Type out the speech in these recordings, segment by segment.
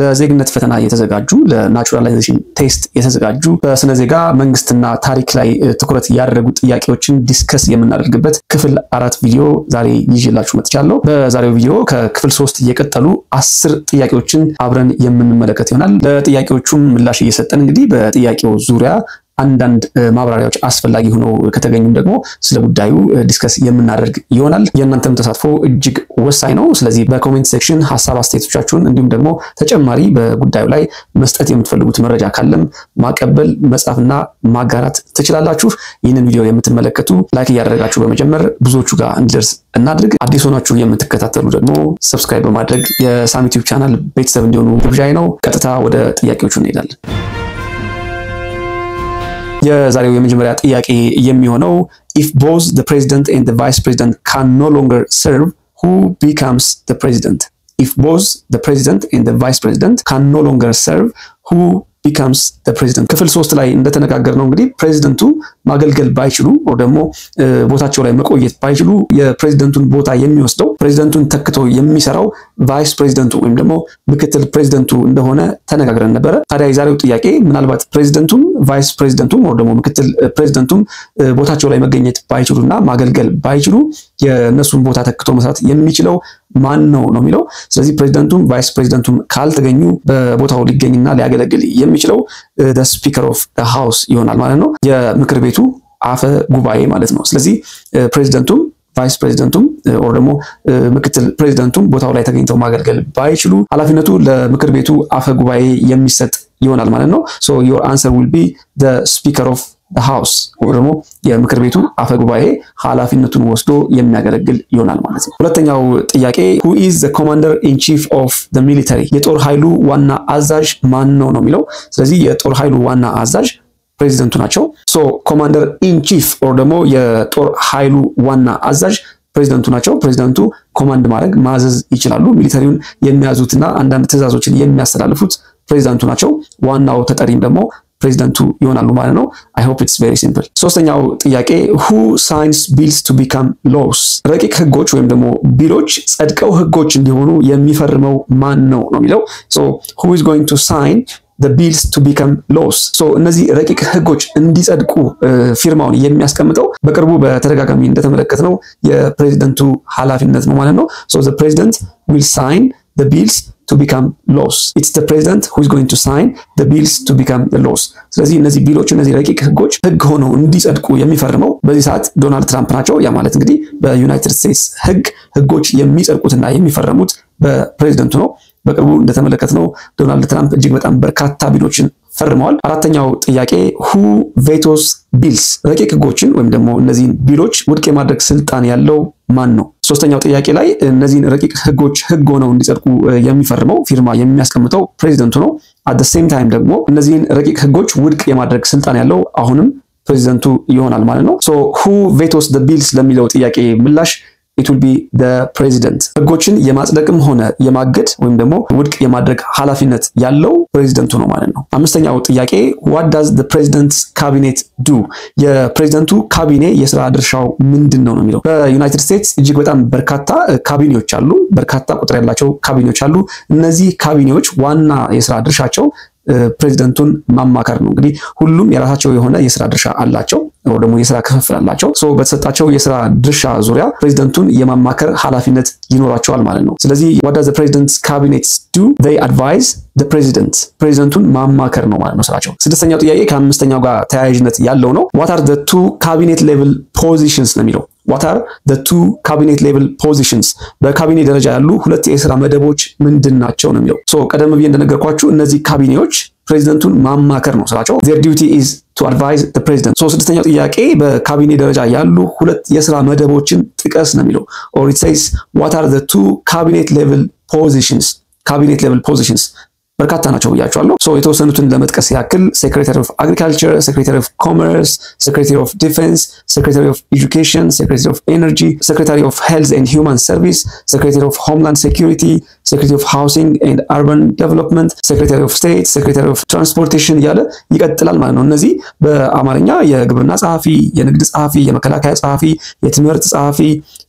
ለዜግነት ፈተና የተዘጋጁ ለናቹራላይዜሽን ቴስት የተዘጋጁ በስነ ዜጋ መንግስትና ታሪክ ላይ ትኩረት ያደረጉ ጥያቄዎችን ዲስከስ የምናደርግበት ክፍል 4 ቪዲዮ ዛሬ ይዤላችሁ መጥቻለሁ። በዛሬው ቪዲዮ ከክፍል 3 እየቀጠሉ 10 ጥያቄዎችን አብረን የምንመለከት ይሆናል። ለጥያቄዎቹም ምላሽ እየሰጠን እንግዲህ በጥያቄው ዙሪያ አንዳንድ ማብራሪያዎች አስፈላጊ ሆነው ከተገኙም ደግሞ ስለ ጉዳዩ ዲስከስ የምናደርግ ይሆናል። የእናንተም ተሳትፎ እጅግ ወሳኝ ነው። ስለዚህ በኮሜንት ሴክሽን ሐሳብ አስተያየቶቻችሁን እንዲሁም ደግሞ ተጨማሪ በጉዳዩ ላይ መስጠት የምትፈልጉት መረጃ ካለም ማቀበል መጻፍና ማጋራት ትችላላችሁ። ይህንን ቪዲዮ የምትመለከቱ ላይክ እያደረጋችሁ በመጀመር ብዙዎቹ ጋር እንዲደርስ እናድርግ። አዲስ ሆናችሁ የምትከታተሉ ደግሞ ሰብስክራይብ በማድረግ የሳም ዩቲዩብ ቻናል ቤተሰብ እንዲሆኑ ግብዣዬ ነው። ቀጥታ ወደ ጥያቄዎቹ እንሄዳለን። የዛሬው የመጀመሪያ ጥያቄ የሚሆነው if both the president and the vice president can no longer serve, who becomes the president? If both the president and the vice president can no longer serve, who becomes the president? ክፍል 3 ላይ እንደተነጋገርነው እንግዲህ ፕሬዚደንቱ ማገልገል ባይችሉ ወይ ደግሞ ቦታቸው ላይ መቆየት ባይችሉ የፕሬዚደንቱን ቦታ የሚወስደው ፕሬዚደንቱን ተክቶ የሚሰራው ቫይስ ፕሬዚደንቱ ወይም ደግሞ ምክትል ፕሬዚደንቱ እንደሆነ ተነጋግረን ነበር። ታዲያ የዛሬው ጥያቄ ምናልባት ፕሬዚደንቱም ቫይስ ፕሬዚደንቱም ወይ ደግሞ ምክትል ፕሬዚደንቱም ቦታቸው ላይ መገኘት ባይችሉና ማገልገል ባይችሉ የነሱን ቦታ ተክቶ መስራት የሚችለው ማን ነው ነው የሚለው። ስለዚህ ፕሬዚደንቱም ቫይስ ፕሬዚደንቱም ካልተገኙ በቦታው ሊገኝና ሊያገለግል የሚችለው the speaker of the house ይሆናል ማለት ነው። የምክር ቤቱ አፈ ጉባኤ ማለት ነው። ስለዚህ ፕሬዚደንቱም ቫይስ ፕሬዚደንቱም or ደግሞ ምክትል ፕሬዚደንቱም ቦታው ላይ ተገኝተው ማገልገል ባይችሉ ኃላፊነቱ ለምክር ቤቱ አፈ ጉባኤ የሚሰጥ ይሆናል ማለት ነው። so your answer will be the speaker of the house or ደግሞ የምክር ቤቱ አፈ ጉባኤ ኃላፊነቱን ወስዶ የሚያገለግል ይሆናል ማለት ነው። ሁለተኛው ጥያቄ who is the commander in chief of the military? የጦር ኃይሉ ዋና አዛዥ ማን ነው ነው የሚለው። ስለዚህ የጦር ኃይሉ ዋና አዛዥ ፕሬዚደንቱ ናቸው። so commander in chief or ደግሞ የጦር ኃይሉ ዋና አዛዥ ፕሬዚደንቱ ናቸው። ፕሬዚደንቱ ኮማንድ ማድረግ ማዘዝ ይችላሉ። ሚሊተሪውን የሚያዙትና አንዳንድ ትዕዛዞችን የሚያስተላልፉት ፕሬዚደንቱ ናቸው። ዋናው ተጠሪም ደግሞ ፕሬዚደንቱ ይሆናሉ ማለት ነው። I hope it's very simple። ሶስተኛው ጥያቄ who signs bills to become laws? ረቂቅ ህጎች ወይም ደግሞ ቢሎች ጸድቀው ህጎች እንዲሆኑ የሚፈርመው ማን ነው ነው የሚለው። so who is going to sign the bills to become laws? so እነዚህ ረቂቅ ህጎች እንዲጸድቁ ፊርማውን የሚያስቀምጠው በቅርቡ በተደጋጋሚ እንደተመለከተው የፕሬዚደንቱ ኃላፊነት ነው ማለት ነው። so the president will sign the bills to become laws. It's the president who is going to sign the bills to become the laws. ስለዚህ እነዚህ ቢሎች እነዚህ ረቂቅ ህጎች ህግ ሆነው እንዲጸድቁ የሚፈርመው በዚህ ሰዓት ዶናልድ ትራምፕ ናቸው። ያ ማለት እንግዲህ በዩናይትድ ስቴትስ ህጎች የሚጸድቁትና የሚፈረሙት በፕሬዚደንቱ ነው። በቅርቡ እንደተመለከትነው ዶናልድ ትራምፕ እጅግ በጣም በርካታ ቢሎችን ፈርመዋል። አራተኛው ጥያቄ who vetoes bills? ረቂቅ ህጎችን ወይም ደግሞ እነዚህን ቢሎች ውድቅ የማድረግ ስልጣን ያለው ማን ነው? ሶስተኛው ጥያቄ ላይ እነዚህን ረቂቅ ህጎች ህግ ሆነው እንዲጸድቁ የሚፈርመው ፊርማ የሚያስቀምጠው ፕሬዚደንቱ ነው። at the same time ደግሞ እነዚህን ረቂቅ ህጎች ውድቅ የማድረግ ስልጣን ያለው አሁንም ፕሬዚደንቱ ይሆናል ማለት ነው። so who vetoes the bills ለሚለው ጥያቄ ምላሽ it will be the president። ህጎችን የማጽደቅም ሆነ የማገድ ወይም ደግሞ ውድቅ የማድረግ ኃላፊነት ያለው ፕሬዚደንቱ ነው ማለት ነው። አምስተኛው ጥያቄ what does the president's cabinet do? የፕሬዚደንቱ ካቢኔ የሥራ ድርሻው ምንድነው ነው የሚለው። በዩናይትድ ስቴትስ እጅግ በጣም በርካታ ካቢኔዎች አሉ። በርካታ ቁጥር ያላቸው ካቢኔዎች አሉ። እነዚህ ካቢኔዎች ዋና የሥራ ድርሻቸው ፕሬዚደንቱን ማማከር ነው። እንግዲህ ሁሉም የራሳቸው የሆነ የሥራ ድርሻ አላቸው ወይ ደግሞ የሥራ ክፍፍል አላቸው። በተሰጣቸው የሥራ ድርሻ ዙሪያ ፕሬዚደንቱን የማማከር ኃላፊነት ይኖራቸዋል ማለት ነው። ስለዚህ what does the president's cabinet do? They advise the president። ፕሬዚደንቱን ማማከር ነው ማለት ነው ስራቸው። ስድስተኛው ጥያቄ ከአምስተኛው ጋር ተያያዥነት ያለው ነው። what are the two cabinet level positions ነው የሚለው። what are the two cabinet level positions? በካቢኔ ደረጃ ያሉ ሁለት የሥራ መደቦች ምንድናቸው ነው የሚለው። ቀደም ብዬ እንደነገርኳችሁ እነዚህ ካቢኔዎች ፕሬዚደንቱን ማማከር ነው ስራቸው። their duty is to advise the president። ስድስተኛው ጥያቄ በካቢኔ ደረጃ ያሉ ሁለት የሥራ መደቦችን ጥቀስ ነው የሚለው። or it says what are the two cabinet level positions? cabinet level positions በርካታ ናቸው ብያቸዋለሁ። የተወሰኑትን ለመጥቀስ ያክል ሴክሬታሪ ኦፍ አግሪካልቸር፣ ሴክሬታሪ ኦፍ ኮመርስ፣ ሴክሬታሪ ኦፍ ዲፌንስ፣ ሴክሬታሪ ኦፍ ኤጁኬሽን፣ ሴክሬታሪ ኦፍ ኤነርጂ፣ ሴክሬታሪ ኦፍ ሄልዝ ኤንድ ሂውማን ሰርቪስ፣ ሴክሬታሪ ኦፍ ሆምላንድ ሴኩሪቲ፣ Secretary of Housing and Urban Development, Secretary of State, Secretary of Transportation ያለ ይቀጥላል ማለት ነው። እነዚህ በአማርኛ የግብርና ጸሐፊ፣ የንግድ ጸሐፊ፣ የመከላከያ ጸሐፊ፣ የትምህርት ጸሐፊ፣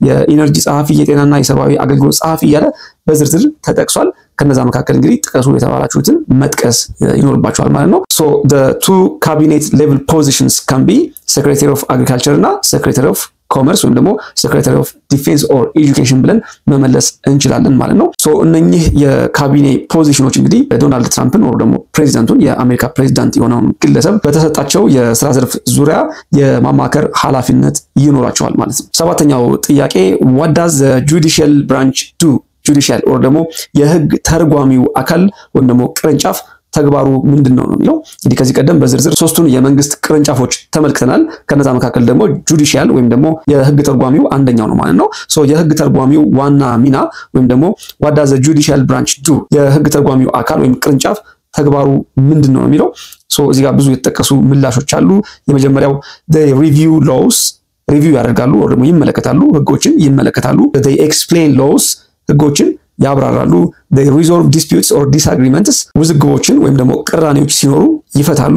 የኢነርጂ ጸሐፊ፣ የጤናና የሰብአዊ አገልግሎት ጸሐፊ ያለ በዝርዝር ተጠቅሷል። ከነዛ መካከል እንግዲህ ጥቀሱ የተባላችሁትን መጥቀስ ይኖርባችኋል ማለት ነው። So the two cabinet level positions can be Secretary of Agriculture እና Secretary of ኮመርስ ወይም ደግሞ Secretary of Defense or Education ብለን መመለስ እንችላለን ማለት ነው። ሶ እነኚህ የካቢኔ ፖዚሽኖች እንግዲህ ዶናልድ ትራምፕን ወይም ደግሞ ፕሬዚዳንቱን የአሜሪካ ፕሬዚዳንት የሆነውን ግለሰብ በተሰጣቸው የሥራ ዘርፍ ዙሪያ የማማከር ኃላፊነት ይኖራቸዋል ማለት ነው። ሰባተኛው ጥያቄ what does the judicial branch do? ጁዲሻል or ደግሞ የህግ ተርጓሚው አካል ወይም ደግሞ ቅርንጫፍ ተግባሩ ምንድነው ነው የሚለው። እንግዲህ ከዚህ ቀደም በዝርዝር ሶስቱን የመንግስት ቅርንጫፎች ተመልክተናል። ከነዛ መካከል ደግሞ ጁዲሻል ወይም ደግሞ የህግ ተርጓሚው አንደኛው ነው ማለት ነው። ሶ የህግ ተርጓሚው ዋና ሚና ወይም ደግሞ what does the judicial branch do? የህግ ተርጓሚው አካል ወይም ቅርንጫፍ ተግባሩ ምንድነው የሚለው። ሶ እዚህ ጋር ብዙ የተጠቀሱ ምላሾች አሉ። የመጀመሪያው they review laws ሪቪው ያደርጋሉ ወይ ደግሞ ይመለከታሉ፣ ህጎችን ይመለከታሉ። they explain laws ህጎችን ያብራራሉ። they resolve disputes or disagreements ውዝግቦችን ወይም ደግሞ ቅራኔዎች ሲኖሩ ይፈታሉ።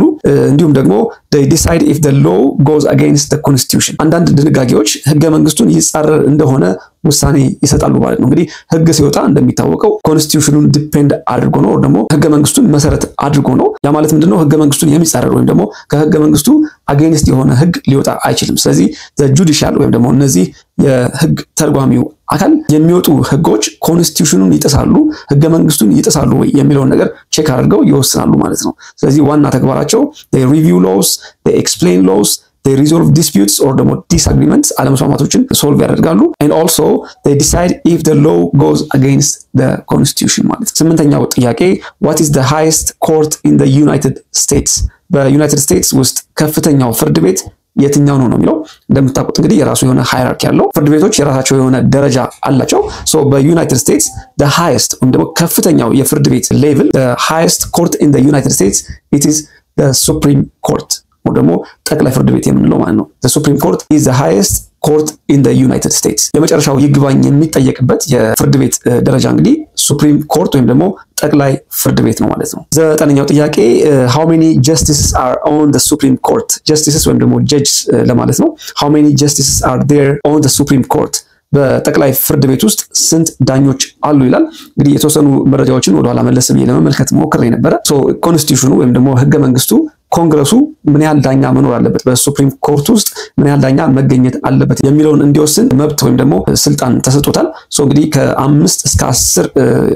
እንዲሁም ደግሞ they decide if the law goes against the constitution አንዳንድ ድንጋጌዎች ህገ መንግስቱን ይጻረር እንደሆነ ውሳኔ ይሰጣሉ ማለት ነው። እንግዲህ ህግ ሲወጣ እንደሚታወቀው ኮንስቲቱሽኑን ዲፔንድ አድርጎ ነው ደግሞ ህገ መንግስቱን መሰረት አድርጎ ነው። ያ ማለት ምንድነው ህገ መንግስቱን የሚጻረር ወይም ደግሞ ከህገ መንግስቱ አጌንስት የሆነ ህግ ሊወጣ አይችልም። ስለዚህ the judicial ወይም ደግሞ እነዚህ የህግ ተርጓሚው አካል የሚወጡ ህጎች ኮንስቲቱሽኑን ይጥሳሉ፣ ህገ መንግስቱን ይጥሳሉ ወይ የሚለውን ነገር ቼክ አድርገው ይወስናሉ ማለት ነው። ስለዚህ ዋና ተግባራቸው they review laws, they explain laws, they resolve disputes or disagreements አለመስማማቶችን ሶልቭ ያደርጋሉ and also they decide if the law goes against the constitution ማለት ነው። ስምንተኛው ጥያቄ what is the highest court in the United States? በዩናይትድ ስቴትስ ውስጥ ከፍተኛው ፍርድ ቤት የትኛው ነው የሚለው። እንደምታውቁት እንግዲህ የራሱ የሆነ ሃይራርኪ ያለው ፍርድ ቤቶች የራሳቸው የሆነ ደረጃ አላቸው። ሶ በዩናይትድ ስቴትስ the highest ወይም ደግሞ ከፍተኛው የፍርድ ቤት ሌቭል the highest court in the United States it is the Supreme Court ወይ ደግሞ ጠቅላይ ፍርድ ቤት የምንለው ማለት ነው። the Supreme Court is the highest court in the United States የመጨረሻው ይግባኝ የሚጠየቅበት የፍርድ ቤት ደረጃ እንግዲህ Supreme Court ወይም ደግሞ ጠቅላይ ፍርድ ቤት ነው ማለት ነው። ዘጠነኛው ጥያቄ how many justices are on the Supreme Court? justices ወይም ደግሞ judges ለማለት ነው። how many justices are there on the Supreme Court? በጠቅላይ ፍርድ ቤት ውስጥ ስንት ዳኞች አሉ ይላል። እንግዲህ የተወሰኑ መረጃዎችን ወደ ኋላ መለስ ብዬ ለመመልከት ሞክሬ ነበር። ሶ ኮንስቲቱሽኑ ወይም ደግሞ ህገ መንግስቱ ኮንግረሱ ምን ያህል ዳኛ መኖር አለበት፣ በሱፕሪም ኮርት ውስጥ ምን ያህል ዳኛ መገኘት አለበት የሚለውን እንዲወስን መብት ወይም ደግሞ ስልጣን ተሰጥቶታል። ሶ እንግዲህ ከ5 እስከ 10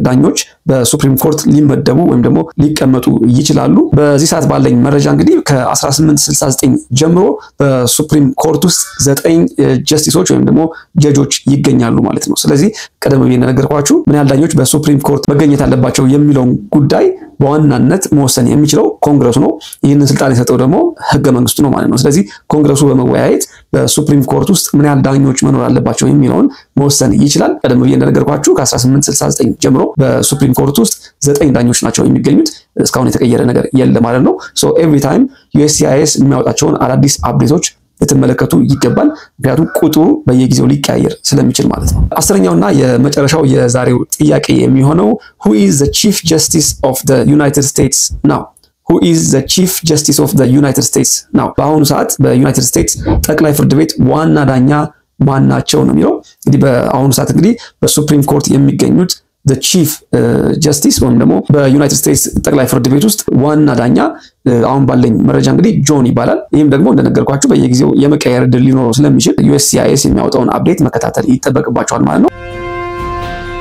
ዳኞች በሱፕሪም ኮርት ሊመደቡ ወይም ደግሞ ሊቀመጡ ይችላሉ። በዚህ ሰዓት ባለኝ መረጃ እንግዲህ ከ1869 ጀምሮ በሱፕሪም ኮርት ውስጥ 9 ጀስቲሶች ወይም ደግሞ ጀጆች ይገኛሉ ማለት ነው። ስለዚህ ቀደም ብዬ እንደነገርኳችሁ ምን ያህል ዳኞች በሱፕሪም ኮርት መገኘት አለባቸው የሚለውን ጉዳይ በዋናነት መወሰን የሚችለው ኮንግረሱ ነው። ይህንን ስልጣን የሰጠው ደግሞ ህገ መንግስቱ ነው ማለት ነው። ስለዚህ ኮንግረሱ በመወያየት በሱፕሪም ኮርት ውስጥ ምን ያህል ዳኞች መኖር አለባቸው የሚለውን መወሰን ይችላል። ቀደም ብዬ እንደነገርኳችሁ ከ1869 ጀምሮ በሱፕሪም ኮርት ውስጥ 9 ዳኞች ናቸው የሚገኙት። እስካሁን የተቀየረ ነገር የለም ማለት ነው። ሶ ኤቭሪ ታይም USCIS የሚያወጣቸውን አዳዲስ አፕዴቶች ልትመለከቱ ይገባል። ምክንያቱም ቁጥሩ በየጊዜው ሊቀያየር ስለሚችል ማለት ነው። አስረኛውና የመጨረሻው የዛሬው ጥያቄ የሚሆነው who is the chief justice of the United States now? who is the chief justice of the United States now? በአሁኑ ሰዓት በዩናይትድ ስቴትስ ጠቅላይ ፍርድ ቤት ዋና ዳኛ ማን ናቸው ነው የሚለው። እንግዲህ በአሁኑ ሰዓት እንግዲህ በሱፕሪም ኮርት የሚገኙት the chief justice ወይም ደግሞ በዩናይትድ ስቴትስ ጠቅላይ ፍርድ ቤት ውስጥ ዋና ዳኛ አሁን ባለኝ መረጃ እንግዲህ ጆን ይባላል። ይህም ደግሞ እንደነገርኳችሁ በየጊዜው የመቀየር ዕድል ሊኖረው ስለሚችል USCIS የሚያወጣውን አፕዴት መከታተል ይጠበቅባቸዋል ማለት ነው።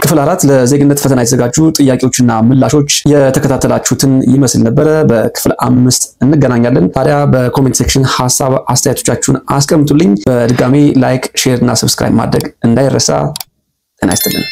ክፍል 4 ለዜግነት ፈተና የተዘጋጁ ጥያቄዎችና ምላሾች የተከታተላችሁትን ይመስል ነበር። በክፍል 5 እንገናኛለን። ታዲያ በኮሜንት ሴክሽን ሐሳብ አስተያየቶቻችሁን አስቀምጡልኝ። በድጋሚ ላይክ፣ ሼር እና ሰብስክራይብ ማድረግ እንዳይረሳ። ጤና ይስጥልኝ።